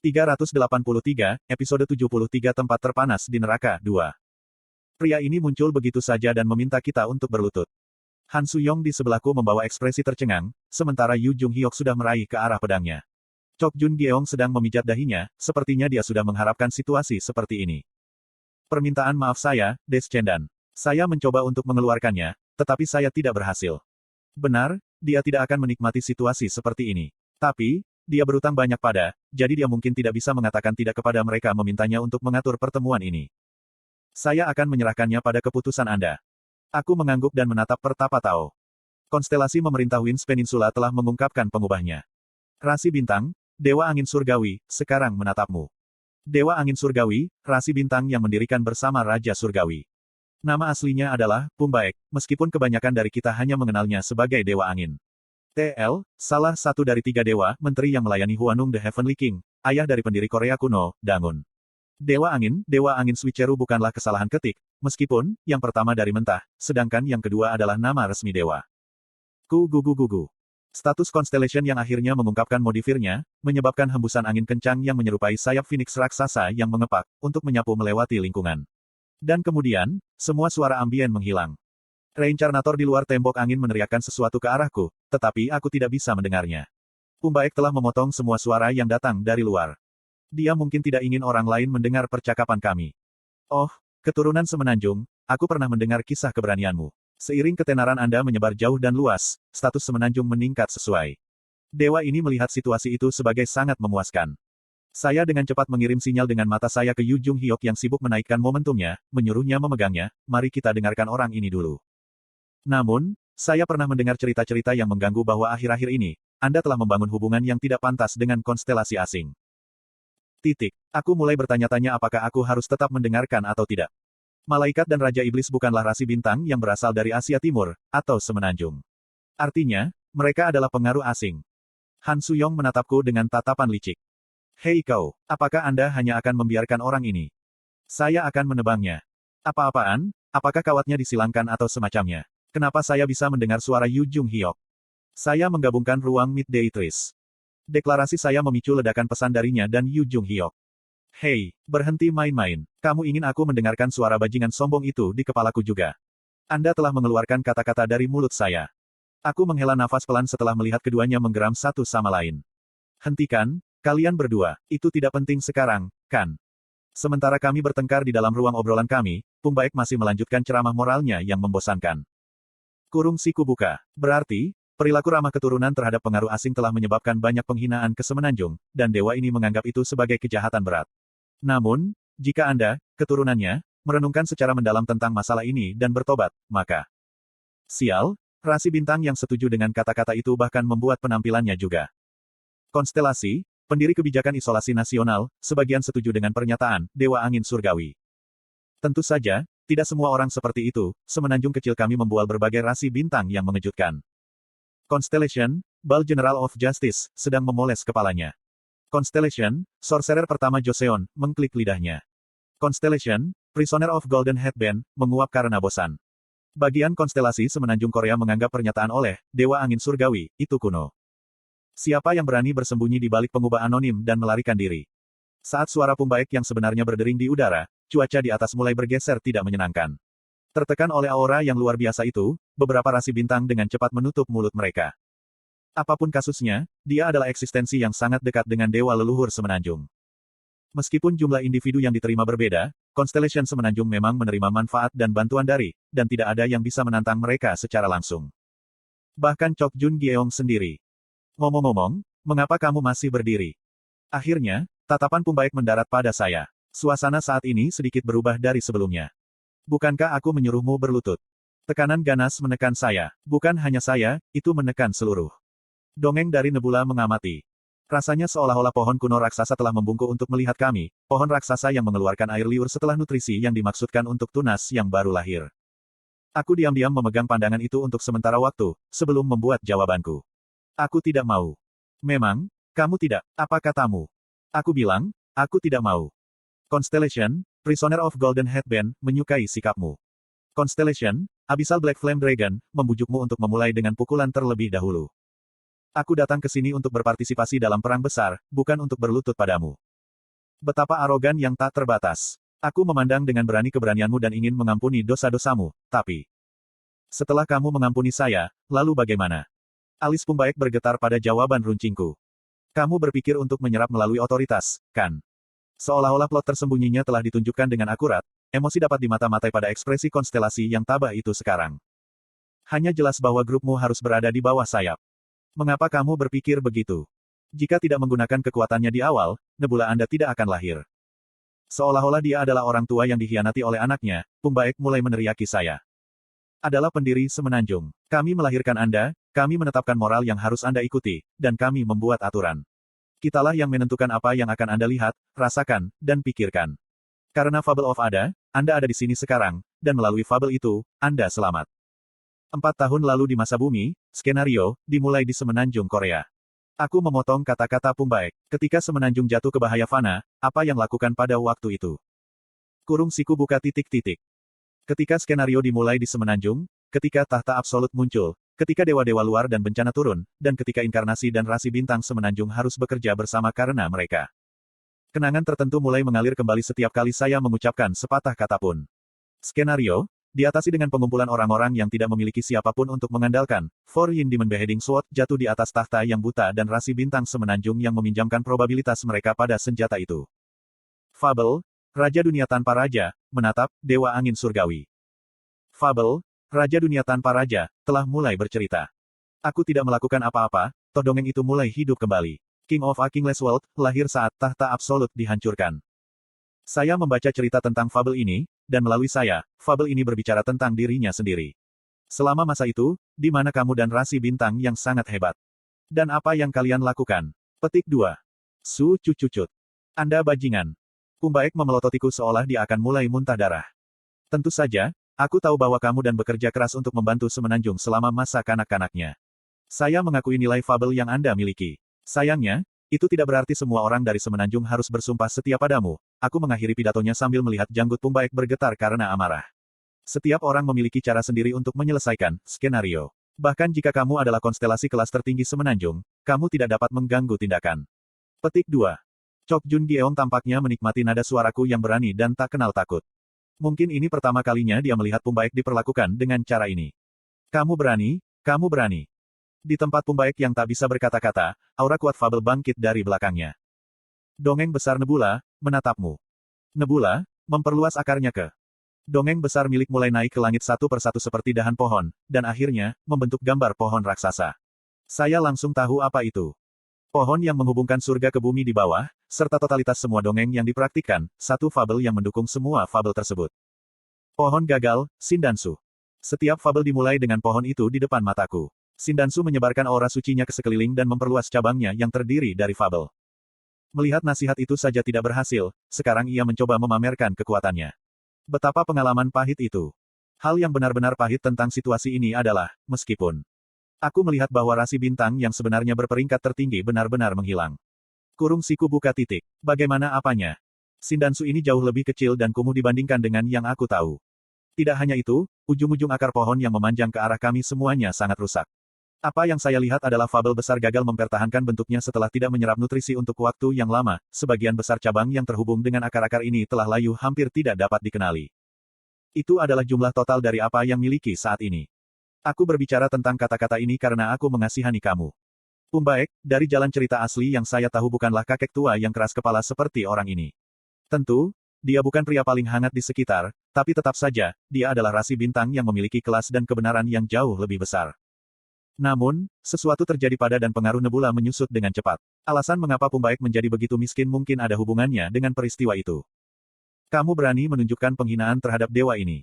383, episode 73 tempat terpanas di neraka, 2. Pria ini muncul begitu saja dan meminta kita untuk berlutut. Han Suyong di sebelahku membawa ekspresi tercengang, sementara Yu Jung Hyuk sudah meraih ke arah pedangnya. Chok Jun Gyeong sedang memijat dahinya, sepertinya dia sudah mengharapkan situasi seperti ini. Permintaan maaf saya, Des Chendan. Saya mencoba untuk mengeluarkannya, tetapi saya tidak berhasil. Benar, dia tidak akan menikmati situasi seperti ini. Tapi, dia berutang banyak jadi dia mungkin tidak bisa mengatakan tidak kepada mereka memintanya untuk mengatur pertemuan ini. Saya akan menyerahkannya pada keputusan Anda. Aku mengangguk dan menatap Pertapa Tao. Konstelasi memerintah Winds Peninsula telah mengungkapkan pengubahnya. Rasi Bintang, Dewa Angin Surgawi, sekarang menatapmu. Dewa Angin Surgawi, rasi bintang yang mendirikan bersama Raja Surgawi. Nama aslinya adalah Pumbaek, meskipun kebanyakan dari kita hanya mengenalnya sebagai Dewa Angin. TL, salah satu dari 3 dewa, menteri yang melayani Huanung the Heavenly King, ayah dari pendiri Korea kuno, Dangun. Dewa Angin Switcheroo bukanlah kesalahan ketik, meskipun, yang pertama dari mentah, sedangkan yang kedua adalah nama resmi dewa. Gugu. Status Constellation yang akhirnya mengungkapkan modifirnya, menyebabkan hembusan angin kencang yang menyerupai sayap Phoenix raksasa yang mengepak, untuk menyapu melewati lingkungan. Dan kemudian, semua suara ambien menghilang. Reincarnator di luar tembok angin meneriakkan sesuatu ke arahku, tetapi aku tidak bisa mendengarnya. Pumbaek telah memotong semua suara yang datang dari luar. Dia mungkin tidak ingin orang lain mendengar percakapan kami. Oh, keturunan Semenanjung, aku pernah mendengar kisah keberanianmu. Seiring ketenaran Anda menyebar jauh dan luas, status Semenanjung meningkat sesuai. Dewa ini melihat situasi itu sebagai sangat memuaskan. Saya dengan cepat mengirim sinyal dengan mata saya ke Yu Jung Hyuk yang sibuk menaikkan momentumnya, menyuruhnya memegangnya, mari kita dengarkan orang ini dulu. Namun, saya pernah mendengar cerita-cerita yang mengganggu bahwa akhir-akhir ini, Anda telah membangun hubungan yang tidak pantas dengan konstelasi asing. Aku mulai bertanya-tanya apakah aku harus tetap mendengarkan atau tidak. Malaikat dan Raja Iblis bukanlah rasi bintang yang berasal dari Asia Timur, atau Semenanjung. Artinya, mereka adalah pengaruh asing. Han Suyong menatapku dengan tatapan licik. Hei kau, apakah Anda hanya akan membiarkan orang ini? Saya akan menebangnya. Apa-apaan? Apakah kawatnya disilangkan atau semacamnya? Kenapa saya bisa mendengar suara Yu Jung Hyuk? Saya menggabungkan ruang Midday Trees. Deklarasi saya memicu ledakan pesan darinya dan Yu Jung Hyuk. Hei, berhenti main-main. Kamu ingin aku mendengarkan suara bajingan sombong itu di kepalaku juga. Anda telah mengeluarkan kata-kata dari mulut saya. Aku menghela nafas pelan setelah melihat keduanya menggeram satu sama lain. Hentikan, kalian berdua, itu tidak penting sekarang, kan? Sementara kami bertengkar di dalam ruang obrolan kami, Pumbaek masih melanjutkan ceramah moralnya yang membosankan. Kurung siku buka. Berarti, perilaku ramah keturunan terhadap pengaruh asing telah menyebabkan banyak penghinaan ke Semenanjung, dan dewa ini menganggap itu sebagai kejahatan berat. Namun, jika Anda, keturunannya, merenungkan secara mendalam tentang masalah ini dan bertobat, maka... Sial, rasi bintang yang setuju dengan kata-kata itu bahkan membuat penampilannya juga. Konstelasi, pendiri kebijakan isolasi nasional, sebagian setuju dengan pernyataan, Dewa Angin Surgawi. Tentu saja, tidak semua orang seperti itu, Semenanjung kecil kami membual berbagai rasi bintang yang mengejutkan. Constellation, Bal General of Justice, sedang memoles kepalanya. Constellation, Sorcerer pertama Joseon, mengklik lidahnya. Constellation, Prisoner of Golden Headband, menguap karena bosan. Bagian konstelasi Semenanjung Korea menganggap pernyataan oleh Dewa Angin Surgawi itu kuno. Siapa yang berani bersembunyi di balik pengubah anonim dan melarikan diri? Saat suara Pumbaek yang sebenarnya berdering di udara, cuaca di atas mulai bergeser tidak menyenangkan. Tertekan oleh aura yang luar biasa itu, beberapa rasi bintang dengan cepat menutup mulut mereka. Apapun kasusnya, dia adalah eksistensi yang sangat dekat dengan dewa leluhur Semenanjung. Meskipun jumlah individu yang diterima berbeda, Constellation Semenanjung memang menerima manfaat dan bantuan dari, dan tidak ada yang bisa menantang mereka secara langsung. Bahkan Chok Jun Gyeong sendiri. Ngomong-ngomong, mengapa kamu masih berdiri? Akhirnya, tatapan Pumbaek mendarat pada saya. Suasana saat ini sedikit berubah dari sebelumnya. Bukankah aku menyuruhmu berlutut? Tekanan ganas menekan saya. Bukan hanya saya, itu menekan seluruh. Dongeng dari Nebula mengamati. Rasanya seolah-olah pohon kuno raksasa telah membungkuk untuk melihat kami, pohon raksasa yang mengeluarkan air liur setelah nutrisi yang dimaksudkan untuk tunas yang baru lahir. Aku diam-diam memegang pandangan itu untuk sementara waktu, sebelum membuat jawabanku. Aku tidak mau. Memang, kamu tidak, apa katamu? Aku bilang, aku tidak mau. Constellation, Prisoner of Golden Headband, menyukai sikapmu. Constellation, Abyssal Black Flame Dragon, membujukmu untuk memulai dengan pukulan terlebih dahulu. Aku datang ke sini untuk berpartisipasi dalam perang besar, bukan untuk berlutut padamu. Betapa arogan yang tak terbatas. Aku memandang dengan berani keberanianmu dan ingin mengampuni dosa-dosamu, tapi... Setelah kamu mengampuni saya, lalu bagaimana? Alis Pumbaek bergetar pada jawaban runcingku. Kamu berpikir untuk menyerap melalui otoritas, kan? Seolah-olah plot tersembunyinya telah ditunjukkan dengan akurat, emosi dapat dimata-matai pada ekspresi konstelasi yang tabah itu sekarang. Hanya jelas bahwa grupmu harus berada di bawah sayap. Mengapa kamu berpikir begitu? Jika tidak menggunakan kekuatannya di awal, Nebula Anda tidak akan lahir. Seolah-olah dia adalah orang tua yang dikhianati oleh anaknya, Pumbaek mulai meneriaki saya. Adalah pendiri Semenanjung. Kami melahirkan Anda, kami menetapkan moral yang harus Anda ikuti, dan kami membuat aturan. Kitalah yang menentukan apa yang akan Anda lihat, rasakan, dan pikirkan. Karena Fable of Ada, Anda ada di sini sekarang, dan melalui fabel itu, Anda selamat. 4 tahun lalu di masa bumi, skenario, dimulai di Semenanjung Korea. Aku memotong kata-kata Pumbaek. Ketika Semenanjung jatuh ke bahaya fana, apa yang lakukan pada waktu itu? Kurung siku buka titik-titik. Ketika skenario dimulai di Semenanjung, ketika tahta absolut muncul, ketika dewa-dewa luar dan bencana turun, dan ketika inkarnasi dan rasi bintang Semenanjung harus bekerja bersama karena mereka. Kenangan tertentu mulai mengalir kembali setiap kali saya mengucapkan sepatah kata pun. Skenario, diatasi dengan pengumpulan orang-orang yang tidak memiliki siapapun untuk mengandalkan. For Yin Demon Beheading Sword jatuh di atas tahta yang buta dan rasi bintang Semenanjung yang meminjamkan probabilitas mereka pada senjata itu. Fabel, Raja Dunia Tanpa Raja, menatap Dewa Angin Surgawi. Fabel, Raja Dunia Tanpa Raja, telah mulai bercerita. Aku tidak melakukan apa-apa, toh dongeng itu mulai hidup kembali. King of a Kingless World, lahir saat tahta absolut dihancurkan. Saya membaca cerita tentang fabel ini, dan melalui saya, fabel ini berbicara tentang dirinya sendiri. Selama masa itu, di mana kamu dan rasi bintang yang sangat hebat? Dan apa yang kalian lakukan? Petik 2. Su cucucut. Anda bajingan. Pumbaek memelototiku seolah dia akan mulai muntah darah. Tentu saja, aku tahu bahwa kamu dan bekerja keras untuk membantu Semenanjung selama masa kanak-kanaknya. Saya mengakui nilai fabel yang Anda miliki. Sayangnya, itu tidak berarti semua orang dari Semenanjung harus bersumpah setia padamu. Aku mengakhiri pidatonya sambil melihat janggut Pumbaek bergetar karena amarah. Setiap orang memiliki cara sendiri untuk menyelesaikan skenario. Bahkan jika kamu adalah konstelasi kelas tertinggi Semenanjung, kamu tidak dapat mengganggu tindakan. Petik 2. Chok Jun Gyeong tampaknya menikmati nada suaraku yang berani dan tak kenal takut. Mungkin ini pertama kalinya dia melihat Pumbaek diperlakukan dengan cara ini. Kamu berani, kamu berani. Di tempat Pumbaek yang tak bisa berkata-kata, aura kuat fabel bangkit dari belakangnya. Dongeng besar Nebula, menatapmu. Nebula, memperluas akarnya ke. Dongeng besar milik mulai naik ke langit satu persatu seperti dahan pohon, dan akhirnya, membentuk gambar pohon raksasa. Saya langsung tahu apa itu. Pohon yang menghubungkan surga ke bumi di bawah, serta totalitas semua dongeng yang dipraktikkan, satu fabel yang mendukung semua fabel tersebut. Pohon gagal, Shindansu. Setiap fabel dimulai dengan pohon itu di depan mataku. Shindansu menyebarkan aura sucinya ke sekeliling dan memperluas cabangnya yang terdiri dari fabel. Melihat nasihat itu saja tidak berhasil, sekarang ia mencoba memamerkan kekuatannya. Betapa pengalaman pahit itu. Hal yang benar-benar pahit tentang situasi ini adalah, meskipun aku melihat bahwa rasi bintang yang sebenarnya berperingkat tertinggi benar-benar menghilang. Kurung siku buka titik. Bagaimana apanya? Shindansu ini jauh lebih kecil dan kumuh dibandingkan dengan yang aku tahu. Tidak hanya itu, ujung-ujung akar pohon yang memanjang ke arah kami semuanya sangat rusak. Apa yang saya lihat adalah fabel besar gagal mempertahankan bentuknya setelah tidak menyerap nutrisi untuk waktu yang lama. Sebagian besar cabang yang terhubung dengan akar-akar ini telah layu hampir tidak dapat dikenali. Itu adalah jumlah total dari apa yang miliki saat ini. Aku berbicara tentang kata-kata ini karena aku mengasihani kamu. Pumbaek, dari jalan cerita asli yang saya tahu bukanlah kakek tua yang keras kepala seperti orang ini. Tentu, dia bukan pria paling hangat di sekitar, tapi tetap saja, dia adalah rasi bintang yang memiliki kelas dan kebenaran yang jauh lebih besar. Namun, sesuatu terjadi pada dan pengaruh Nebula menyusut dengan cepat. Alasan mengapa Pumbaek menjadi begitu miskin mungkin ada hubungannya dengan peristiwa itu. Kamu berani menunjukkan penghinaan terhadap dewa ini.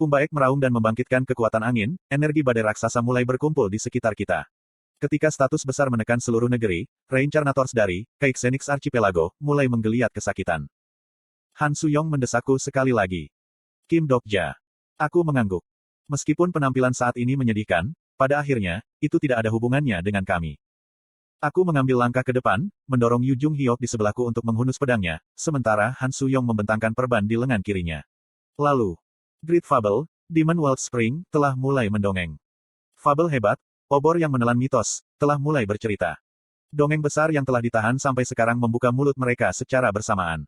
Pumbaek meraung dan membangkitkan kekuatan angin, energi badai raksasa mulai berkumpul di sekitar kita. Ketika status besar menekan seluruh negeri, Reincarnators dari Kaiksenix Archipelago mulai menggeliat kesakitan. Han Suyong mendesakku sekali lagi. Kim Dokja. Aku mengangguk. Meskipun penampilan saat ini menyedihkan, pada akhirnya, itu tidak ada hubungannya dengan kami. Aku mengambil langkah ke depan, mendorong Yu Jung Hyuk di sebelahku untuk menghunus pedangnya, sementara Han Suyong membentangkan perban di lengan kirinya. Lalu, Great Fable, Demon World Spring, telah mulai mendongeng. Fabel hebat, obor yang menelan mitos, telah mulai bercerita. Dongeng besar yang telah ditahan sampai sekarang membuka mulut mereka secara bersamaan.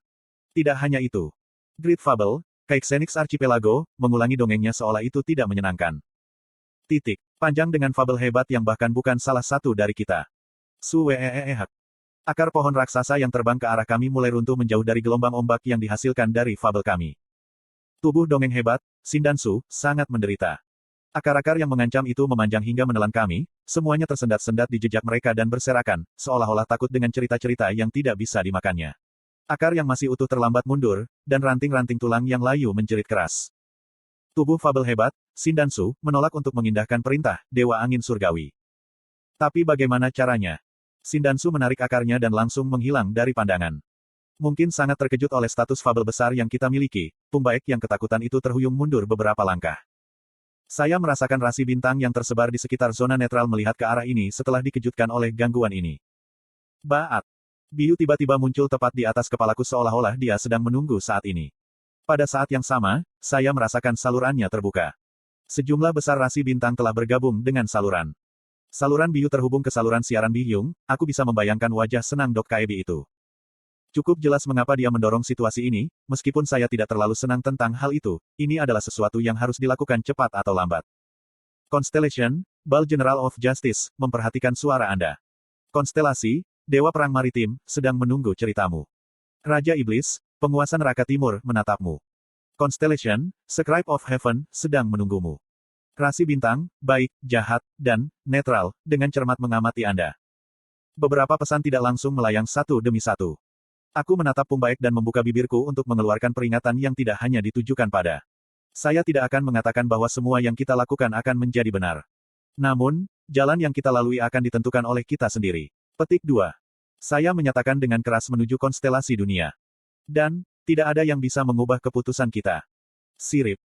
Tidak hanya itu. Great Fable, Kaiksenix Archipelago, mengulangi dongengnya seolah itu tidak menyenangkan. Titik. Panjang dengan fabel hebat yang bahkan bukan salah satu dari kita. Suweeehek. Akar pohon raksasa yang terbang ke arah kami mulai runtuh menjauh dari gelombang ombak yang dihasilkan dari fabel kami. Tubuh dongeng hebat, Shindansu, sangat menderita. Akar-akar yang mengancam itu memanjang hingga menelan kami, semuanya tersendat-sendat di jejak mereka dan berserakan, seolah-olah takut dengan cerita-cerita yang tidak bisa dimakannya. Akar yang masih utuh terlambat mundur, dan ranting-ranting tulang yang layu menjerit keras. Tubuh fabel hebat, Shindansu, menolak untuk mengindahkan perintah Dewa Angin Surgawi. Tapi bagaimana caranya? Shindansu menarik akarnya dan langsung menghilang dari pandangan. Mungkin sangat terkejut oleh status fabel besar yang kita miliki, Pumbaek yang ketakutan itu terhuyung mundur beberapa langkah. Saya merasakan rasi bintang yang tersebar di sekitar zona netral melihat ke arah ini setelah dikejutkan oleh gangguan ini. Baat. Biu tiba-tiba muncul tepat di atas kepalaku seolah-olah dia sedang menunggu saat ini. Pada saat yang sama, saya merasakan salurannya terbuka. Sejumlah besar rasi bintang telah bergabung dengan saluran. Saluran biu terhubung ke saluran siaran Bihyung, aku bisa membayangkan wajah senang Dok Kaebi itu. Cukup jelas mengapa dia mendorong situasi ini, meskipun saya tidak terlalu senang tentang hal itu, ini adalah sesuatu yang harus dilakukan cepat atau lambat. Constellation, Bal General of Justice, memperhatikan suara Anda. Konstelasi, Dewa Perang Maritim, sedang menunggu ceritamu. Raja Iblis, penguasa neraka timur, menatapmu. Constellation, Scribe of Heaven, sedang menunggumu. Rasi bintang, baik, jahat, dan netral, dengan cermat mengamati Anda. Beberapa pesan tidak langsung melayang satu demi satu. Aku menatap Pumbaek dan membuka bibirku untuk mengeluarkan peringatan yang tidak hanya ditujukan pada. Saya tidak akan mengatakan bahwa semua yang kita lakukan akan menjadi benar. Namun, jalan yang kita lalui akan ditentukan oleh kita sendiri. Petik 2. Saya menyatakan dengan keras menuju konstelasi dunia. Dan, tidak ada yang bisa mengubah keputusan kita. Sirip.